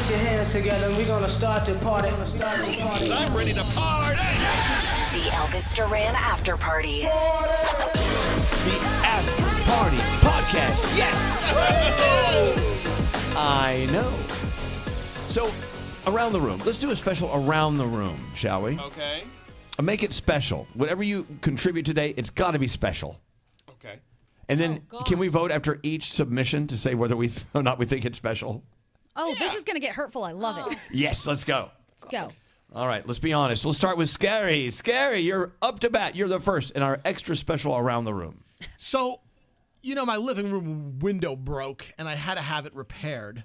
Put your hands together and we're gonna start the party. I'm ready to party! The Elvis Duran After Party. The After Party Podcast. Yes! I know. So, around the room. Let's do a special around the room, shall we? Okay. Make it special. Whatever you contribute today, it's got to be special. Okay. And then, can we vote after each submission to say whether or not we think it's special? Oh, this is going to get hurtful. I love it. Yes, let's go. Let's go. All right, let's be honest. We'll start with Scary. Scary, you're up to bat. You're the first in our extra special around the room. So, my living room window broke, and I had to have it repaired.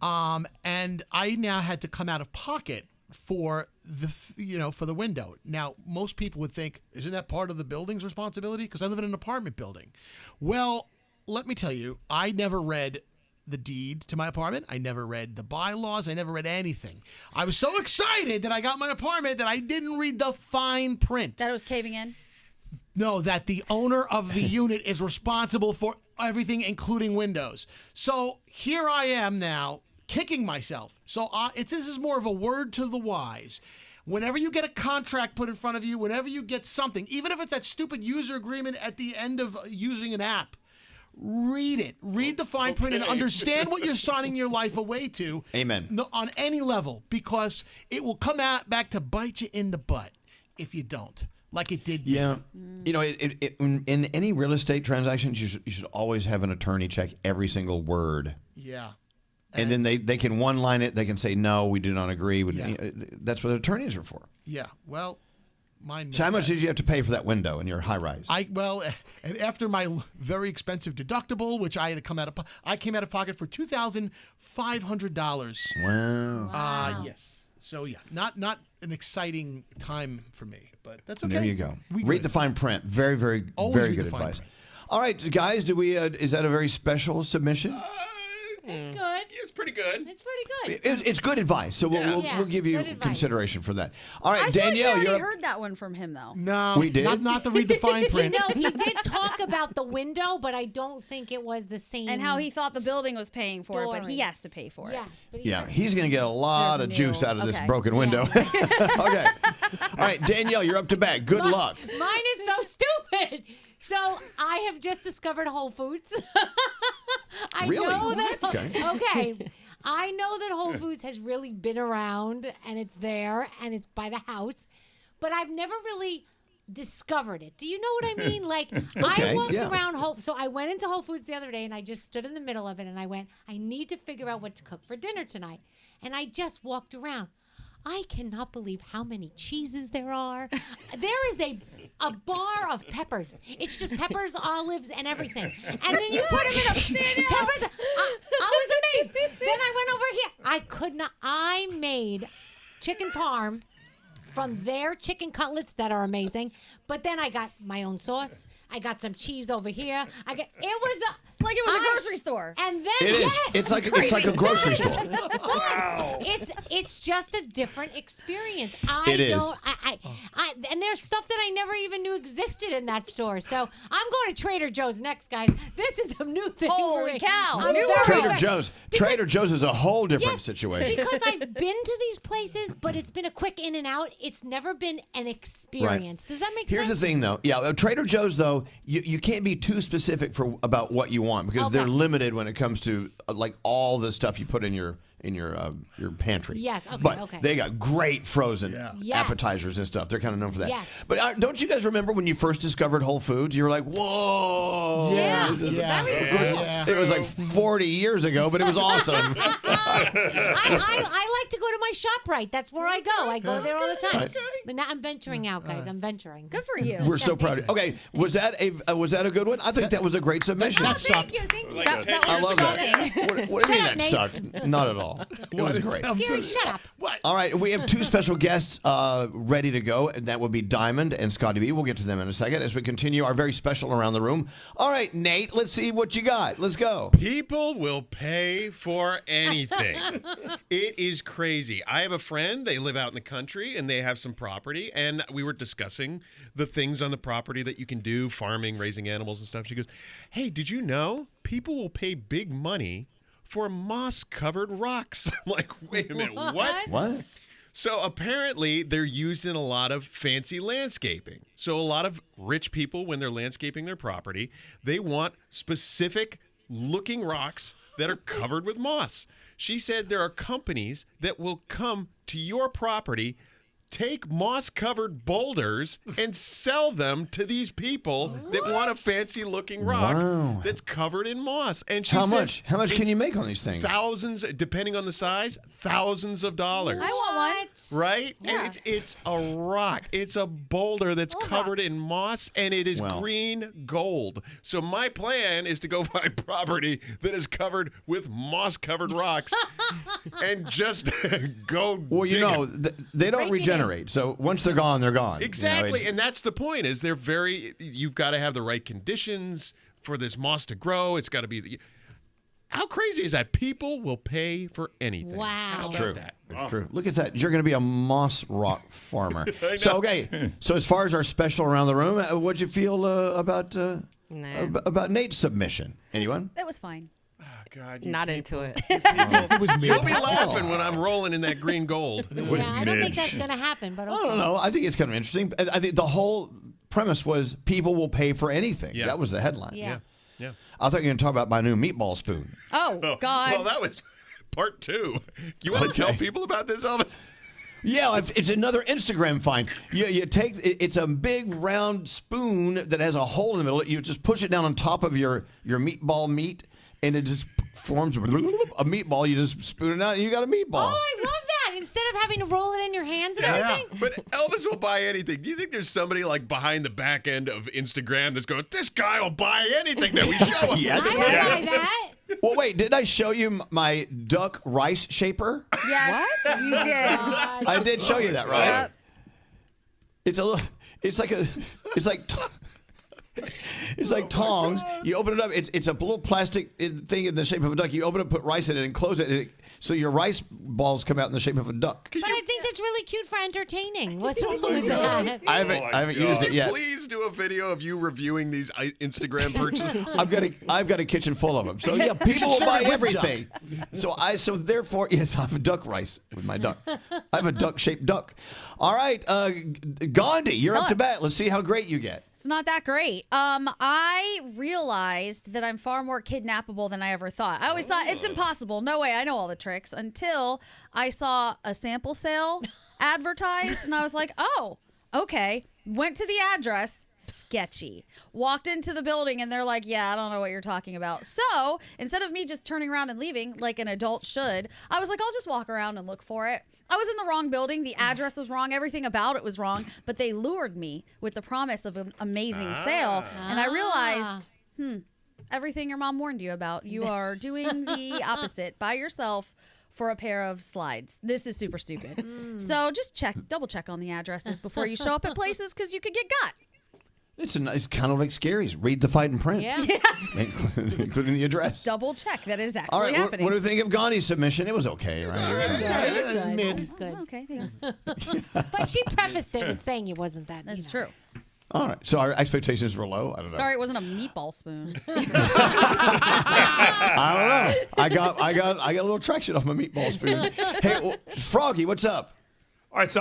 And I now had to come out of pocket for the window. Now, most people would think, isn't that part of the building's responsibility? Because I live in an apartment building. Well, let me tell you, I never read the deed to my apartment. I never read the bylaws. I never read anything. I was so excited that I got my apartment that I didn't read the fine print. That was caving in? No, that the owner of the unit is responsible for everything, including windows. So here I am now, kicking myself. So this is more of a word to the wise. Whenever you get a contract put in front of you, whenever you get something, even if it's that stupid user agreement at the end of using an app, read it. Read the fine print and understand what you're signing your life away to. Amen. On any level, because it will come back to bite you in the butt if you don't, like it did. Yeah. In any real estate transactions, you should always have an attorney check every single word. Yeah. And then they can one-line it. They can say, no, we do not agree. That's what attorneys are for. Yeah. Well, mine. So how much did you have to pay for that window in your high-rise? And after my very expensive deductible, which I had to come out of, I came out of pocket for $2,500. Wow. Yes. So yeah, not an exciting time for me, but that's okay. There you go. Read the fine print. Very, very, very good advice. All right, guys. Do we? Is that a very special submission? It's good. It's pretty good. It's pretty good. It's good advice, so we'll give you consideration for that. All right, Danielle, I already heard that one from him, though. No, we did not to read the fine print. He did talk about the window, but I don't think it was the same. And how he thought the building was paying for it, but he has to pay for it. Yeah, he's going to get a lot of juice out of this broken window. Okay. All right, Danielle, you're up to bat. Good luck. Mine is so stupid. So I have just discovered Whole Foods. Really? Know that. Okay. I know that Whole Foods has really been around, and it's there, and it's by the house, but I've never really discovered it. Do you know what I mean? Like, I walked around so I went into Whole Foods the other day, and I just stood in the middle of it, and I went, I need to figure out what to cook for dinner tonight. And I just walked around. I cannot believe how many cheeses there are. There is a bar of peppers. It's just peppers, olives, and everything. And then you put them in a peppers. I was amazed. Then I went over here. I made chicken parm from their chicken cutlets that are amazing. But then I got my own sauce. I got some cheese over here. Like it was a grocery store. And then it is. It's like a grocery store. Wow. It's just a different experience. It is. And there's stuff that I never even knew existed in that store. So I'm going to Trader Joe's next, guys. This is a new thing. Holy cow! Trader Joe's is a whole different situation. Because I've been to these places, but it's been a quick in and out. It's never been an experience. Right. Does that make sense? Here's the thing, though. Yeah, Trader Joe's, though, you can't be too specific about what you want because they're limited when it comes to like all the stuff you put in your pantry. Yes, okay, but they got great frozen appetizers and stuff. They're kind of known for that. Yes. But don't you guys remember when you first discovered Whole Foods? You were like, whoa. Yeah. It was like 40 years ago, but it was awesome. I like to go to my ShopRite. That's where I go. I go there all the time. Right. But now I'm venturing out, guys. I'm venturing. Good for you. We're so proud of you. Okay, was that a good one? I think that was a great submission. That sucked. Thank you. I love that. What do you mean that sucked? Not at all. It was great. Scary, shut up. What? All right, we have two special guests ready to go, and that will be Diamond and Scotty B. We'll get to them in a second as we continue our very special Around the Room. All right, Nate, let's see what you got. Let's go. People will pay for anything. It is crazy. I have a friend. They live out in the country, and they have some property, and we were discussing the things on the property that you can do, farming, raising animals and stuff. She goes, hey, did you know people will pay big money for moss-covered rocks. I'm like, wait a minute, what? What? So apparently they're used in a lot of fancy landscaping. So a lot of rich people, when they're landscaping their property, they want specific looking rocks that are covered with moss. She said there are companies that will come to your property, take moss-covered boulders, and sell them to these people that want a fancy-looking rock that's covered in moss. And she How says much? How much can it's you make on these things? Thousands, depending on the size, thousands of dollars. I want one. Right? Yeah. And it's a rock. It's a boulder that's covered in moss, and it is Wow. green gold. So my plan is to go find property that is covered with moss-covered rocks and just go Well, you dig know, it. they don't Break it in. regenerate. So once they're gone, they're gone. Exactly, it's- and that's the point. Is you've got to have the right conditions for this moss to grow. It's got to be how crazy is that? People will pay for anything. Wow. How It's about true. that? It's true. Look at that. You're going to be a moss rock farmer. So, okay. So as far as our special around the room, what'd you feel about Nate's submission? Anyone? It was fine. Oh, God, you Not people. into it. It was me. You'll be laughing when I'm rolling in that green gold. Yeah, I don't think that's going to happen, but I okay. don't know. I think it's kind of interesting. I think the whole premise was people will pay for anything. Yeah. That was the headline. Yeah. Yeah. I thought you were going to talk about my new meatball spoon. Oh, God. Well, that was part 2. You want to tell people about this, Elvis? Yeah, it's another Instagram find. You take it's a big round spoon that has a hole in the middle. You just push it down on top of your meatball meat, and it just forms a meatball. You just spoon it out, and you got a meatball. Oh, I love that. Instead of having to roll it in your hands and everything. But Elvis will buy anything. Do you think there's somebody like behind the back end of Instagram that's going, this guy will buy anything that we show him? Yes. I would buy that. Well, wait, did I show you my duck rice shaper? Yes, you did. I did show you that, right? Yep. It's a little. It's like it's like tongs. You open it up. It's a little plastic thing in the shape of a duck. You open it, put rice in it, and close it. And so your rice balls come out in the shape of a duck. But I think that's really cute for entertaining. What's wrong with that? I haven't used it yet. Please do a video of you reviewing these Instagram purchases. I've got a kitchen full of them. So yeah, people will buy everything. So therefore, yes, I have a duck rice with my duck. I have a duck-shaped duck. All right, Gandhi, you're up to bat. Let's see how great you get. It's not that great. I realized that I'm far more kidnappable than I ever thought. I always thought it's impossible. No way. I know all the tricks until I saw a sample sale advertised, and I was like, oh, okay. Went to the address. Sketchy. Walked into the building, and they're like, yeah, I don't know what you're talking about. So instead of me just turning around and leaving like an adult should, I was like, I'll just walk around and look for it. I was in the wrong building. The address was wrong. Everything about it was wrong. But they lured me with the promise of an amazing sale. And I realized, everything your mom warned you about, you are doing the opposite by yourself for a pair of slides. This is super stupid. So just double check on the addresses before you show up at places because you could get got. It's kind of like Scary's. Read the fine print. Yeah. Including the address. Double check that is actually All right, happening. What do you think of Gandhi's submission? It was okay, right? It was good. mid. It was good. Okay, thanks. But she prefaced it with saying it wasn't that. That's you know. true. All right. So our expectations were low. I don't know. Sorry, it wasn't a meatball spoon. I don't know. I got a little traction off my meatball spoon. Hey, Froggy, what's up? All right, so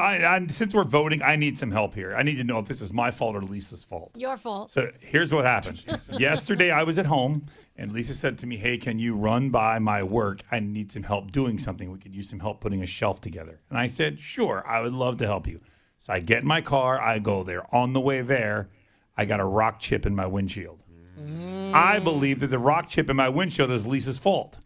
since we're voting, I need some help here. I need to know if this is my fault or Lisa's fault. Your fault. So here's what happened. Yesterday, I was at home, and Lisa said to me, hey, can you run by my work? I need some help doing something. We could use some help putting a shelf together. And I said, sure, I would love to help you. So I get in my car. I go there. On the way there, I got a rock chip in my windshield. I believe that the rock chip in my windshield is Lisa's fault.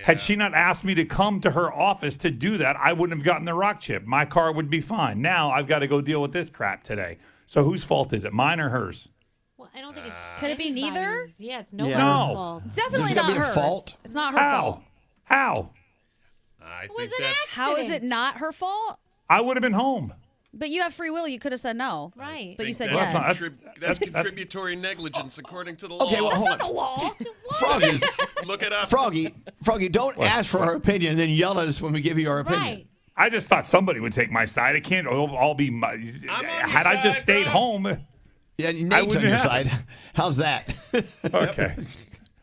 Had she not asked me to come to her office to do that, I wouldn't have gotten the rock chip. My car would be fine. Now I've got to go deal with this crap today. So whose fault is it, mine or hers? Well, I don't think it's. Could it be neither? anybody's. Yeah, it's nobody's No. fault. It's definitely There's gotta not be a hers. fault. It's not her fault. How? I It was think an that's How is it accident. not her fault? I would have been home. But you have free will. You could have said no. Right. But you think said that's yes. that's contributory negligence according to the law. Okay, well, hold on. The law. Froggy, Look it up. Froggy, don't ask for our opinion and then yell at us when we give you our opinion. Right. I just thought somebody would take my side. It can't all be my. on your Had I just side, stay bro. home. Yeah, I Nate's on wouldn't your have side. How's that? Okay.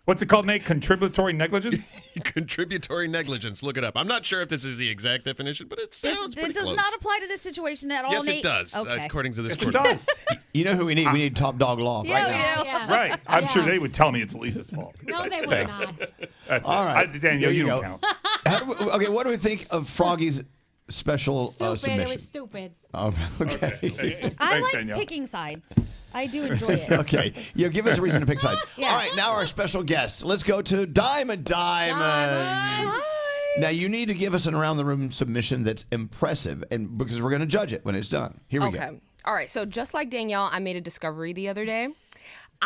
What's it called, Nate? Contributory negligence? Contributory negligence. Look it up. I'm not sure if this is the exact definition, but it sounds pretty It does close. not apply to this situation at all, Yes, Nate. it does, Okay. according to this Yes, it does. You know who we need? We need Top Dog Law right now. Yeah. Right. I'm sure they would tell me it's Lisa's fault. No, they would Thanks. not. That's All it. right. Danielle, There you you don't go. count. Okay, what do we think of Froggy's special Stupid. submission? It was stupid. Oh, okay. Thanks, I like Danielle. picking sides. I do enjoy it. Okay. Yeah, give us a reason to pick sides. Yeah. All right, now our special guest. Let's go to Diamond. Now you need to give us an around the room submission that's impressive, and because we're going to judge it when it's done. Here we go. All right. So just like Danielle, I made a discovery the other day.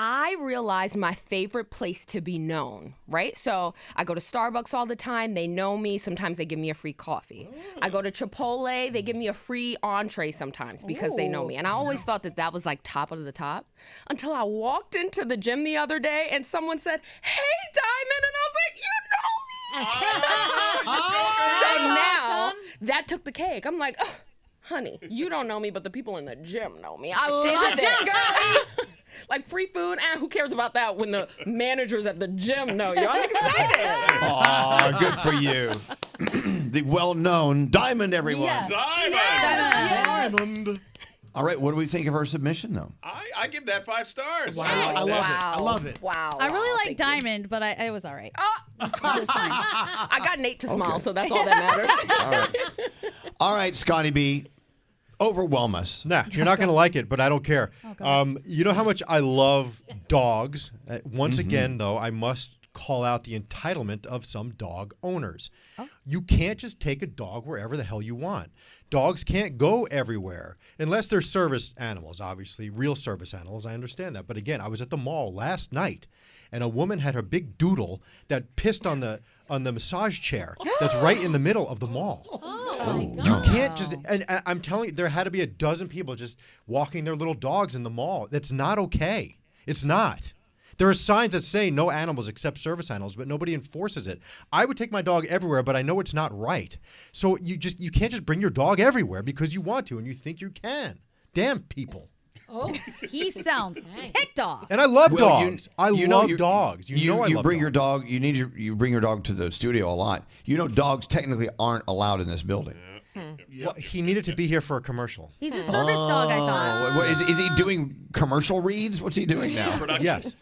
I realized my favorite place to be known, right? So I go to Starbucks all the time. They know me. Sometimes they give me a free coffee. I go to Chipotle. They give me a free entree sometimes because they know me. And I always thought that was like top of the top until I walked into the gym the other day and someone said, "Hey, Diamond." And I was like, "You know me." So now that took the cake. I'm like, "Oh, honey, you don't know me, but the people in the gym know me. I She's love a gym girl. Like free food, who cares about that when the managers at the gym know you? I'm excited. Aw, good for you. The well-known Diamond, everyone. Yes. Diamond. All right, what do we think of her submission, though? I give that 5 stars. Wow. I love it. I love it. Wow. I really like thank you. Diamond, but it was all right. It was fine. I got Nate to smile, so that's all that matters. All right, Scotty B, overwhelm us. Nah, you're not going to like it, but I don't care. You know how much I love dogs. Once again, though, I must call out the entitlement of some dog owners. You can't just take a dog wherever the hell you want. Dogs can't go everywhere unless they're service animals, obviously, real service animals. I understand that. But again, I was at the mall last night, and a woman had her big doodle that pissed on the massage chair that's right in the middle of the mall. You can't just, and I'm telling you, there had to be a dozen people just walking their little dogs in the mall. That's not okay. It's not. There are signs that say no animals except service animals, but nobody enforces it. I would take my dog everywhere, but I know it's not right. So you can't just bring your dog everywhere because you want to and you think you can. Damn people. Oh, he sounds ticked off. And I love Well, dogs. I love dogs. You know I love bring dogs. your dog. You bring your dog to the studio a lot. You know, dogs technically aren't allowed in this building. Well, he needed to be here for a commercial. He's a service dog, I thought. What, is he doing commercial reads? What's he doing now? Yes.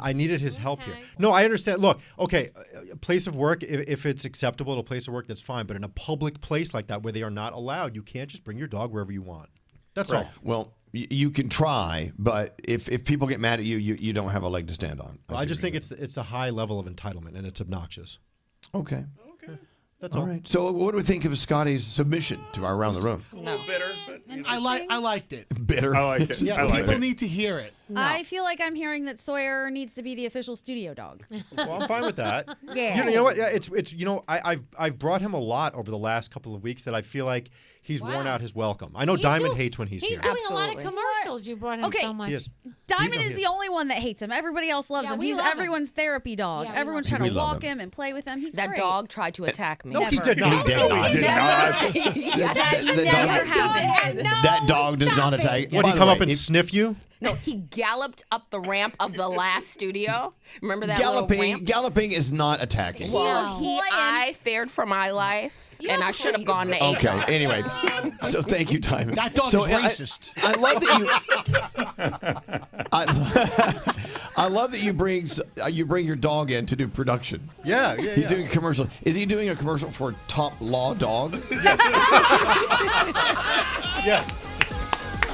I needed his help here. No, I understand. Look, okay, a place of work, if it's acceptable at a place of work, that's fine. But in a public place like that where they are not allowed, you can't just bring your dog wherever you want. That's all. Well, you can try, but if people get mad at you, you don't have a leg to stand on. I just think it's a high level of entitlement, and it's obnoxious. Okay. That's all right. So what do we think of Scotty's submission to our Around the Room? A little bitter, but I liked it. Bitter. I like it. Yeah, I like people it. need to hear it. I feel like I'm hearing that Sawyer needs to be the official studio dog. Well, I'm fine with that. Yeah. You know what? Yeah, it's I've brought him a lot over the last couple of weeks that I feel like he's worn out his welcome. I know Diamond hates when he's He's here. doing a lot of Absolutely. commercials. You brought him Okay. so much. He is. Diamond He- is the only one that hates him. Everybody else loves Yeah, him. we He's love him. everyone's therapy dog. Yeah, we Everyone's love trying him. to We love walk him and play with him. He's That great. dog tried to attack me. No, he Never. did not. He did not. He did not. Never happened. That dog does not attack. Would By he the come way, up and sniff you? No, he galloped up the ramp of the last studio. Remember that little ramp? Galloping is not attacking. Well, No. I feared for my life, and I should have gone to HR. Okay. Anyway, so thank you, Diamond. That dog so is racist. I love that you. I love that you bring your dog in to do production. Yeah. He's doing a commercial. Is he doing a commercial for Top Law Dog? Yes.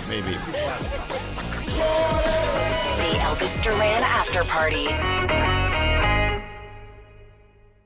Maybe. The Elvis Duran After Party.